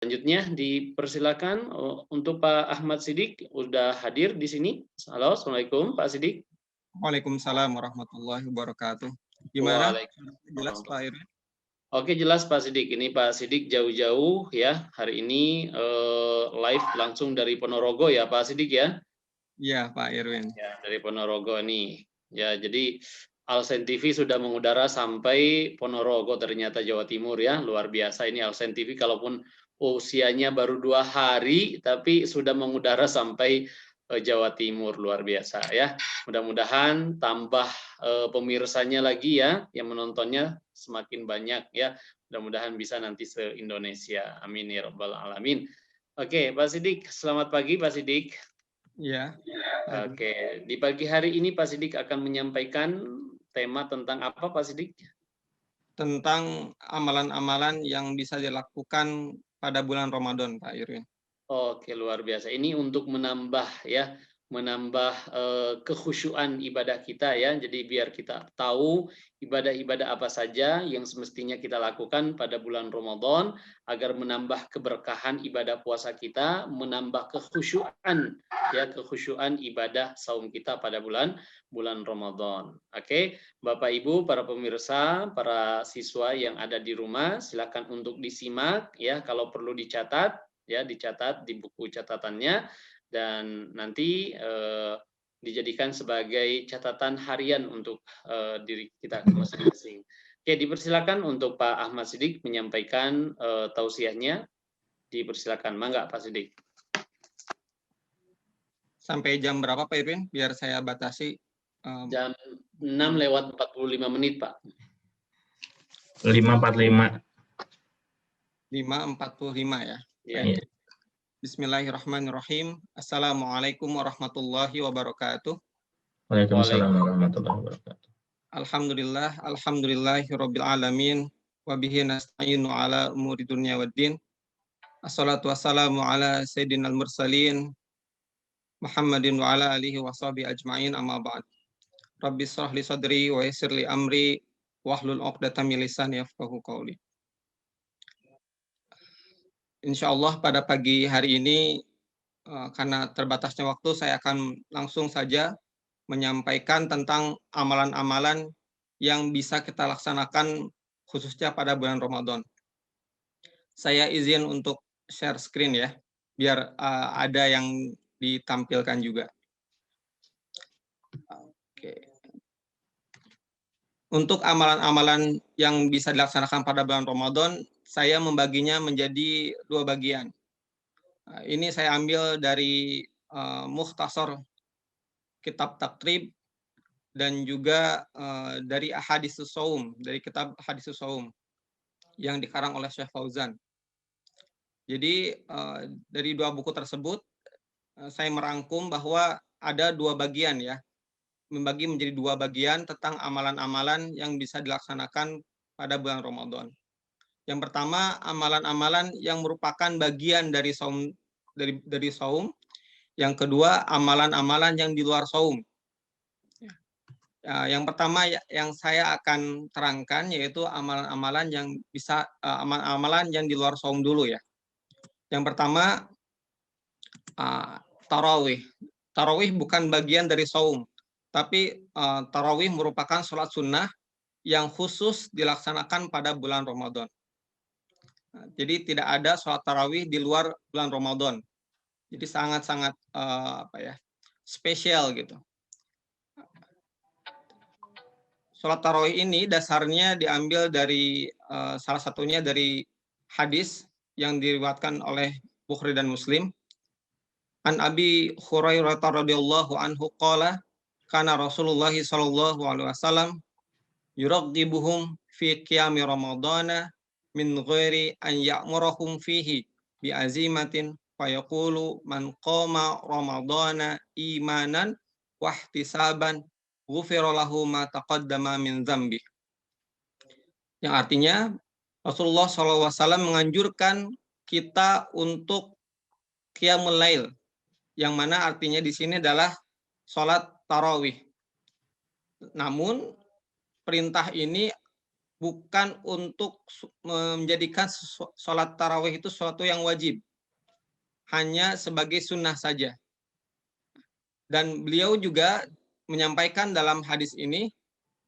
Selanjutnya dipersilakan untuk Pak Ahmad Siddiq, udah hadir di sini. Halo, Assalamualaikum Pak Siddiq. Waalaikumsalam warahmatullahi wabarakatuh. Gimana? Jelas Waalaikumsalam. Pak Irwin? Oke, jelas Pak Siddiq. Ini Pak Siddiq jauh-jauh ya. Hari ini live langsung dari Ponorogo ya Pak Siddiq ya. Iya Pak Irwin. Ya, dari Ponorogo nih. Ya, jadi Alsen TV sudah mengudara sampai Ponorogo ternyata Jawa Timur ya. Luar biasa ini Alsen TV, kalaupun usianya baru 2 hari tapi sudah mengudara sampai Jawa Timur, luar biasa ya. Mudah-mudahan tambah pemirsanya lagi ya, yang menontonnya semakin banyak ya. Mudah-mudahan bisa nanti se-Indonesia. Amin ya rabbal alamin. Oke, Pak Siddiq, selamat pagi Pak Siddiq. Iya. Oke, di pagi hari ini Pak Siddiq akan menyampaikan tema tentang apa Pak Siddiq? Tentang amalan-amalan yang bisa dilakukan pada bulan Ramadan Pak Irwin. Oke, luar biasa. Ini untuk menambah ya, menambah kekhusyuan ibadah kita ya. Jadi biar kita tahu ibadah-ibadah apa saja yang semestinya kita lakukan pada bulan Ramadan agar menambah keberkahan ibadah puasa kita, menambah kekhusyuan ya, kekhusyuan ibadah saum kita pada bulan Ramadan. Oke, Bapak Ibu, para pemirsa, para siswa yang ada di rumah, silakan untuk disimak ya, kalau perlu dicatat ya, dicatat di buku catatannya dan nanti dijadikan sebagai catatan harian untuk diri kita masing-masing. Oke, dipersilakan untuk Pak Ahmad Siddiq menyampaikan tausiahnya. Dipersilakan, mangga Pak Siddiq. Sampai jam berapa Pak Irwin? Biar saya batasi. Jam 6:45 Pak. 5:45. 5:45 ya. Ya. Bismillahirrahmanirrahim. Assalamualaikum warahmatullahi wabarakatuh. Waalaikumsalam warahmatullahi wabarakatuh. Alhamdulillahirabbil alamin wa bihi nasta'inu ala umuri dunya waddin. Assalatu wassalamu ala sayyidinal mursalin Muhammadin wa ala alihi wa sahbihi ajma'in, amma ba'd. Rabbi shrah li sadri wa yassir li amri wahlul 'uqdatam min lisani yafqahu qawli. Insyaallah pada pagi hari ini karena terbatasnya waktu, saya akan langsung saja menyampaikan tentang amalan-amalan yang bisa kita laksanakan khususnya pada bulan Ramadan. Saya izin untuk share screen ya, biar ada yang ditampilkan juga. Oke. Untuk amalan-amalan yang bisa dilaksanakan pada bulan Ramadan, saya membaginya menjadi 2 bagian. Ini saya ambil dari Mukhtasar Kitab Takrib dan juga dari Ahaditsus Shaum, dari kitab Ahaditsus Shaum yang dikarang oleh Syekh Fauzan. Jadi dari 2 buku tersebut saya merangkum bahwa ada 2 bagian ya, membagi menjadi 2 bagian tentang amalan-amalan yang bisa dilaksanakan pada bulan Ramadan. Yang pertama, amalan-amalan yang merupakan bagian dari saum, dari saum. Yang kedua, amalan-amalan yang di luar saum. Yang pertama yang saya akan terangkan yaitu amalan-amalan yang bisa amalan-amalan yang di luar saum dulu ya. Yang pertama, tarawih. Tarawih bukan bagian dari saum, tapi tarawih merupakan sholat sunnah yang khusus dilaksanakan pada bulan Ramadan. Jadi tidak ada sholat tarawih di luar bulan Ramadan. Jadi sangat-sangat spesial gitu. Sholat tarawih ini dasarnya diambil dari salah satunya dari hadis yang diriwayatkan oleh Bukhari dan Muslim. An Abi Hurairah radhiyallahu anhu qala kana Rasulullah sallallahu alaihi wasallam yuraghibuhum fi qiyami ramadana min ghairi an ya'murahum fihi bi azimatin fa yaqulu man qama ramadana imanan wa ihtisaban ghufira lahu ma taqaddama min dzambi. Yang artinya Rasulullah SAW menganjurkan kita untuk qiyamul lail, yang mana artinya di sini adalah sholat tarawih. Namun perintah ini bukan untuk menjadikan sholat tarawih itu sesuatu yang wajib, hanya sebagai sunnah saja. Dan beliau juga menyampaikan dalam hadis ini,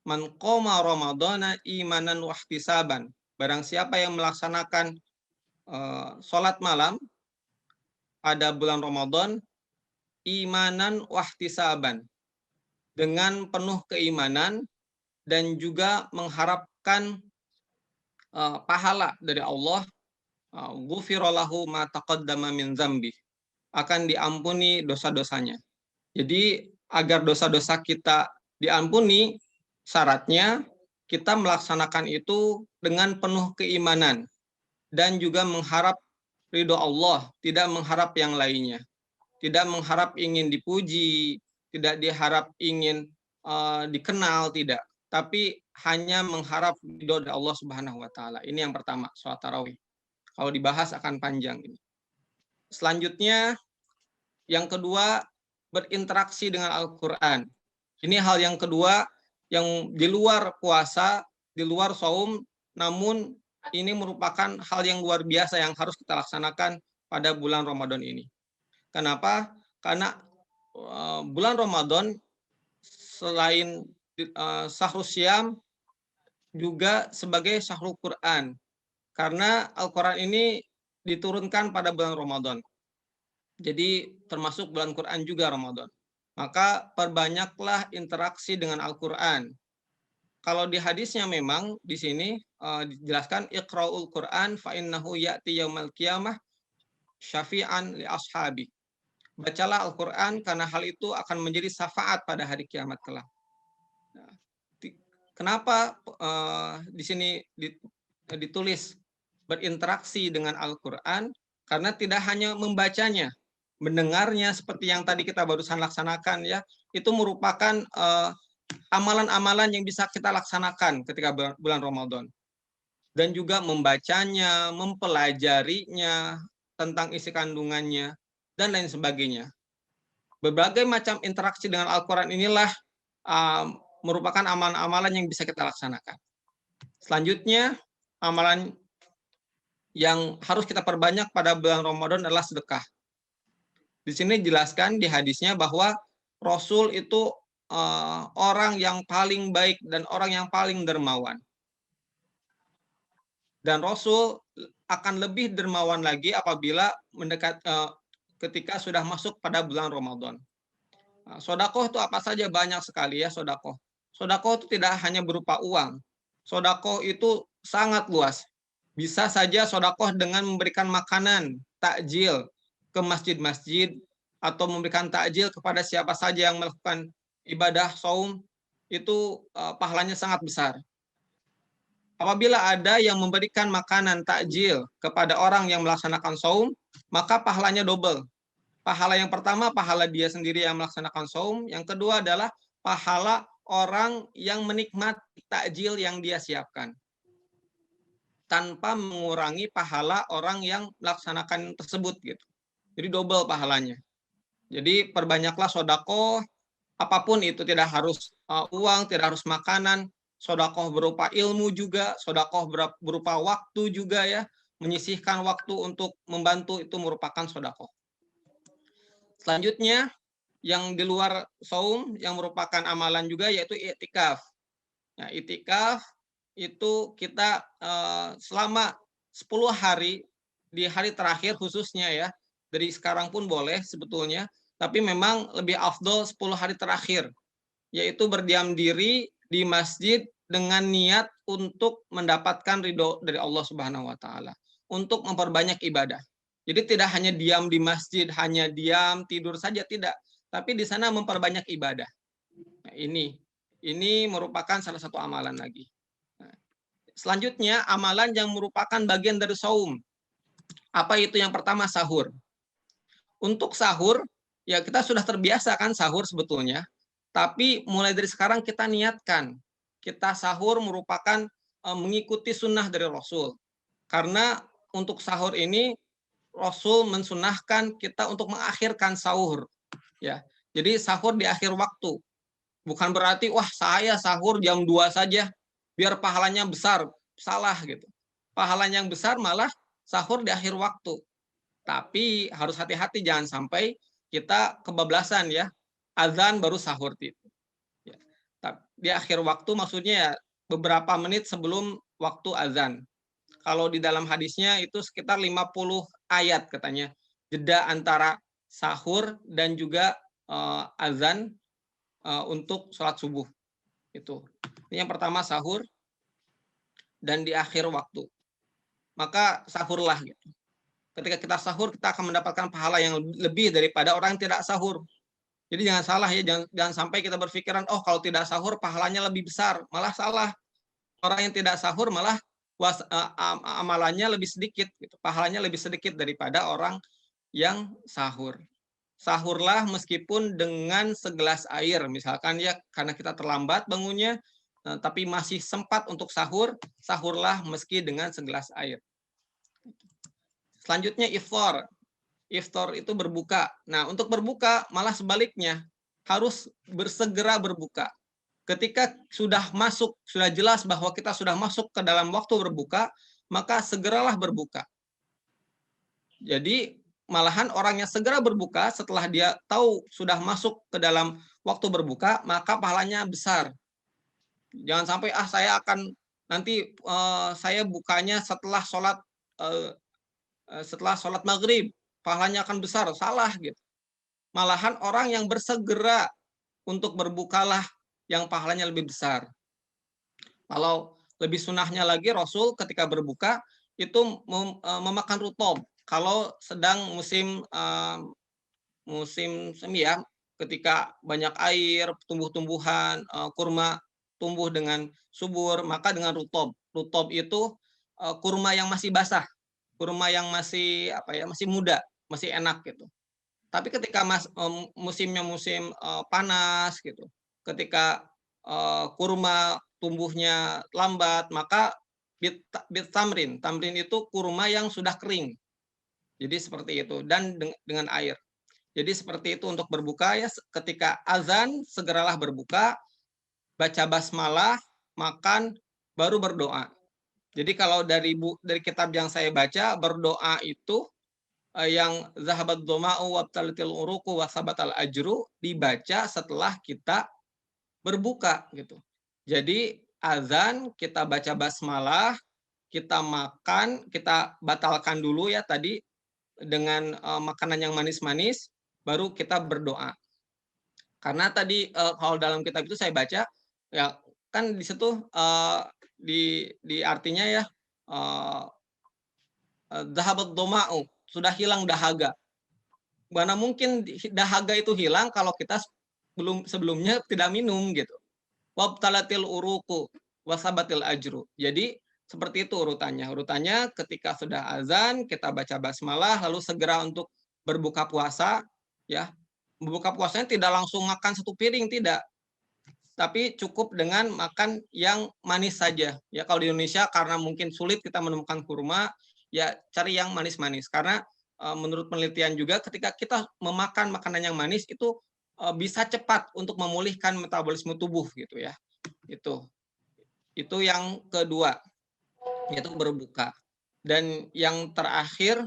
man qoma ramadhana imanan wahtisaban. Barang siapa yang melaksanakan sholat malam pada bulan Ramadan, imanan wahtisaban, dengan penuh keimanan dan juga mengharapkan pahala dari Allah, ghufira lahu ma taqaddama min dzambi, akan diampuni dosa-dosanya. Jadi agar dosa-dosa kita diampuni, syaratnya kita melaksanakan itu dengan penuh keimanan dan juga mengharap ridho Allah, tidak mengharap yang lainnya. Tidak mengharap ingin dipuji, tidak diharap ingin dikenal, tidak. Tapi hanya mengharap ridho dari Allah Subhanahu wa taala. Ini yang pertama, sholat tarawih. Kalau dibahas akan panjang ini. Selanjutnya, yang kedua, berinteraksi dengan Al-Quran. Ini hal yang kedua yang di luar puasa, di luar saum, namun ini merupakan hal yang luar biasa yang harus kita laksanakan pada bulan Ramadan ini. Kenapa? Karena bulan Ramadan selain syahrul syam juga sebagai syahrul Quran. Karena Al-Quran ini diturunkan pada bulan Ramadan. Jadi termasuk bulan Quran juga Ramadan. Maka perbanyaklah interaksi dengan Al-Quran. Kalau di hadisnya memang di sini dijelaskan iqra'ul Quran fa innahu ya'ti yaumal qiyamah syafi'an li ashabi. Bacalah Al-Quran karena hal itu akan menjadi syafaat pada hari kiamat kelak. Kenapa di sini ditulis berinteraksi dengan Al-Quran? Karena tidak hanya membacanya, mendengarnya seperti yang tadi kita barusan laksanakan, ya, itu merupakan amalan-amalan yang bisa kita laksanakan ketika bulan Ramadan. Dan juga membacanya, mempelajarinya, tentang isi kandungannya, dan lain sebagainya. Berbagai macam interaksi dengan Al-Quran inilah merupakan amalan-amalan yang bisa kita laksanakan. Selanjutnya, amalan yang harus kita perbanyak pada bulan Ramadan adalah sedekah. Di sini dijelaskan di hadisnya bahwa Rasul itu orang yang paling baik dan orang yang paling dermawan. Dan Rasul akan lebih dermawan lagi apabila ketika sudah masuk pada bulan Ramadan. Sodakoh itu apa saja? Banyak sekali ya sodakoh. Sodakoh itu tidak hanya berupa uang. Sodakoh itu sangat luas. Bisa saja sodakoh dengan memberikan makanan, takjil ke masjid-masjid, atau memberikan takjil kepada siapa saja yang melakukan ibadah saum, itu pahalanya sangat besar. Apabila ada yang memberikan makanan takjil kepada orang yang melaksanakan saum, maka pahalanya double. Pahala yang pertama, pahala dia sendiri yang melaksanakan saum. Yang kedua adalah pahala orang yang menikmati takjil yang dia siapkan, tanpa mengurangi pahala orang yang melaksanakan tersebut, gitu. Jadi double pahalanya. Jadi perbanyaklah sodakoh, apapun itu, tidak harus uang, tidak harus makanan. Sodakoh berupa ilmu juga, sodakoh berupa waktu juga, ya, menyisihkan waktu untuk membantu, itu merupakan sodakoh. Selanjutnya, yang di luar saum yang merupakan amalan juga yaitu i'tikaf. Nah, i'tikaf itu kita selama 10 hari, di hari terakhir khususnya, ya, dari sekarang pun boleh sebetulnya, tapi memang lebih afdol 10 hari terakhir, yaitu berdiam diri di masjid dengan niat untuk mendapatkan ridho dari Allah Subhanahu wa taala, untuk memperbanyak ibadah. Jadi tidak hanya diam di masjid, hanya diam tidur saja, tidak, tapi di sana memperbanyak ibadah. Nah, ini merupakan salah satu amalan lagi. Nah, selanjutnya, amalan yang merupakan bagian dari saum. Apa itu? Yang pertama, sahur. Untuk sahur, ya, kita sudah terbiasa kan sahur sebetulnya, tapi mulai dari sekarang kita niatkan, kita sahur merupakan mengikuti sunnah dari Rasul. Karena untuk sahur ini Rasul mensunahkan kita untuk mengakhirkan sahur, ya. Jadi sahur di akhir waktu. Bukan berarti wah saya sahur jam 2 saja, biar pahalanya besar. Salah gitu. Pahalanya yang besar malah sahur di akhir waktu. Tapi harus hati-hati jangan sampai kita kebablasan ya. Azan baru sahur itu. Ya. Di akhir waktu maksudnya ya beberapa menit sebelum waktu azan. Kalau di dalam hadisnya itu sekitar 50 ayat katanya. Jeda antara sahur dan juga azan untuk sholat subuh. Itu. Ini yang pertama sahur dan di akhir waktu. Maka sahurlah gitu. Ketika kita sahur kita akan mendapatkan pahala yang lebih daripada orang yang tidak sahur. Jadi jangan salah ya, jangan sampai kita berpikiran oh kalau tidak sahur pahalanya lebih besar. Malah salah. Orang yang tidak sahur malah amalannya lebih sedikit gitu. Pahalanya lebih sedikit daripada orang yang sahur. Sahurlah meskipun dengan segelas air, misalkan ya karena kita terlambat bangunnya, tapi masih sempat untuk sahur, sahurlah meski dengan segelas air. Selanjutnya iftar. Iftar itu berbuka. Nah, untuk berbuka malah sebaliknya, harus bersegera berbuka. Ketika sudah masuk, sudah jelas bahwa kita sudah masuk ke dalam waktu berbuka, maka segeralah berbuka. Jadi malahan orang yang segera berbuka setelah dia tahu sudah masuk ke dalam waktu berbuka, maka pahalanya besar. Jangan sampai saya akan nanti saya bukanya setelah sholat maghrib, pahalanya akan besar. Salah gitu. Malahan orang yang bersegera untuk berbukalah yang pahalanya lebih besar. Kalau lebih sunnahnya lagi Rasul ketika berbuka itu memakan rutob. Kalau sedang musim semi ya, ketika banyak air, tumbuh-tumbuhan, kurma tumbuh dengan subur, maka dengan rutob. Rutob itu kurma yang masih basah, kurma yang masih masih muda, masih enak gitu. Tapi ketika musimnya musim panas gitu, ketika kurma tumbuhnya lambat, maka bit tamrin itu kurma yang sudah kering. Jadi seperti itu, dan dengan air. Jadi seperti itu untuk berbuka ya, ketika azan segeralah berbuka, baca basmalah, makan, baru berdoa. Jadi kalau dari kitab yang saya baca, berdoa itu yang zahabat doma'u wabtalatil uruku wasabatal ajru dibaca setelah kita berbuka gitu. Jadi azan kita baca basmalah, kita makan, kita batalkan dulu ya tadi dengan makanan yang manis-manis, baru kita berdoa. Karena tadi kalau dalam kitab itu saya baca ya kan di situ di artinya ya zahabat doma'u, sudah hilang dahaga. Mana mungkin dahaga itu hilang kalau kita sebelumnya tidak minum gitu. Wabtalatil uruku wasabatil ajru. Jadi seperti itu urutannya. Urutannya ketika sudah azan kita baca basmalah lalu segera untuk berbuka puasa ya. Berbuka puasanya tidak langsung makan satu piring, tidak. Tapi cukup dengan makan yang manis saja. Ya kalau di Indonesia karena mungkin sulit kita menemukan kurma, ya cari yang manis-manis. Karena menurut penelitian juga ketika kita memakan makanan yang manis itu bisa cepat untuk memulihkan metabolisme tubuh gitu ya. Itu yang kedua, yaitu berbuka. Dan yang terakhir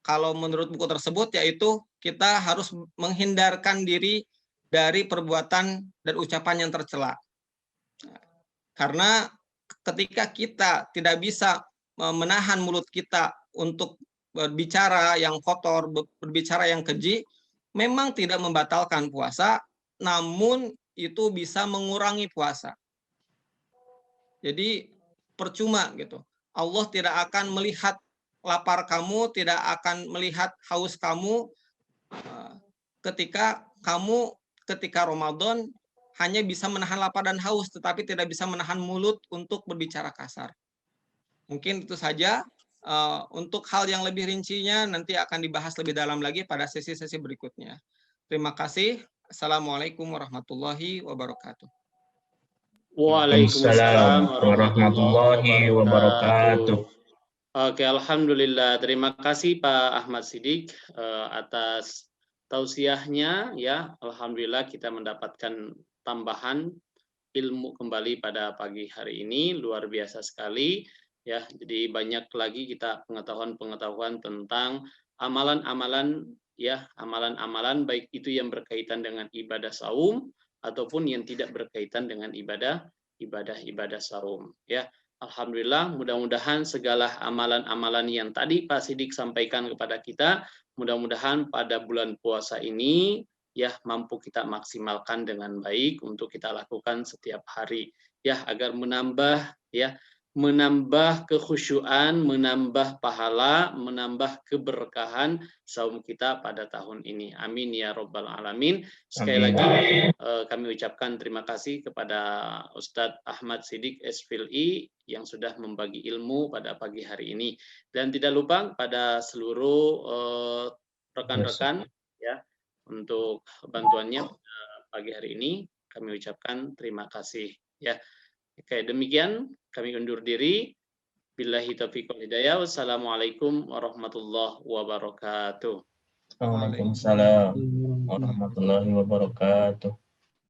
kalau menurut buku tersebut yaitu kita harus menghindarkan diri dari perbuatan dan ucapan yang tercela. Karena ketika kita tidak bisa menahan mulut kita untuk berbicara yang kotor, berbicara yang keji, memang tidak membatalkan puasa, namun itu bisa mengurangi puasa. Jadi percuma gitu. Allah tidak akan melihat lapar kamu, tidak akan melihat haus kamu ketika Ramadan hanya bisa menahan lapar dan haus, tetapi tidak bisa menahan mulut untuk berbicara kasar. Mungkin itu saja. Untuk hal yang lebih rincinya nanti akan dibahas lebih dalam lagi pada sesi-sesi berikutnya. Terima kasih. Assalamualaikum warahmatullahi wabarakatuh. Waalaikumsalam warahmatullahi wabarakatuh. Oke, alhamdulillah. Terima kasih Pak Ahmad Siddiq atas tausiahnya ya. Alhamdulillah kita mendapatkan tambahan ilmu kembali pada pagi hari ini, luar biasa sekali ya. Jadi banyak lagi kita pengetahuan-pengetahuan tentang amalan-amalan ya, amalan-amalan baik itu yang berkaitan dengan ibadah saum ataupun yang tidak berkaitan dengan ibadah saum ya. Alhamdulillah, mudah-mudahan segala amalan-amalan yang tadi Pak Sidik sampaikan kepada kita, mudah-mudahan pada bulan puasa ini ya mampu kita maksimalkan dengan baik untuk kita lakukan setiap hari ya, agar menambah kekhusyuan, menambah pahala, menambah keberkahan saum kita pada tahun ini. Amin ya rabbal alamin. Sekali lagi kami ucapkan terima kasih kepada Ustadz Ahmad Sidik SPLI yang sudah membagi ilmu pada pagi hari ini, dan tidak lupa pada seluruh rekan-rekan ya untuk bantuannya pada pagi hari ini. Kami ucapkan terima kasih ya. Oke, demikian kami undur diri. Billahi taufiq wal hidayah. Wassalamualaikum warahmatullahi wabarakatuh. Waalaikumsalam warahmatullahi wabarakatuh.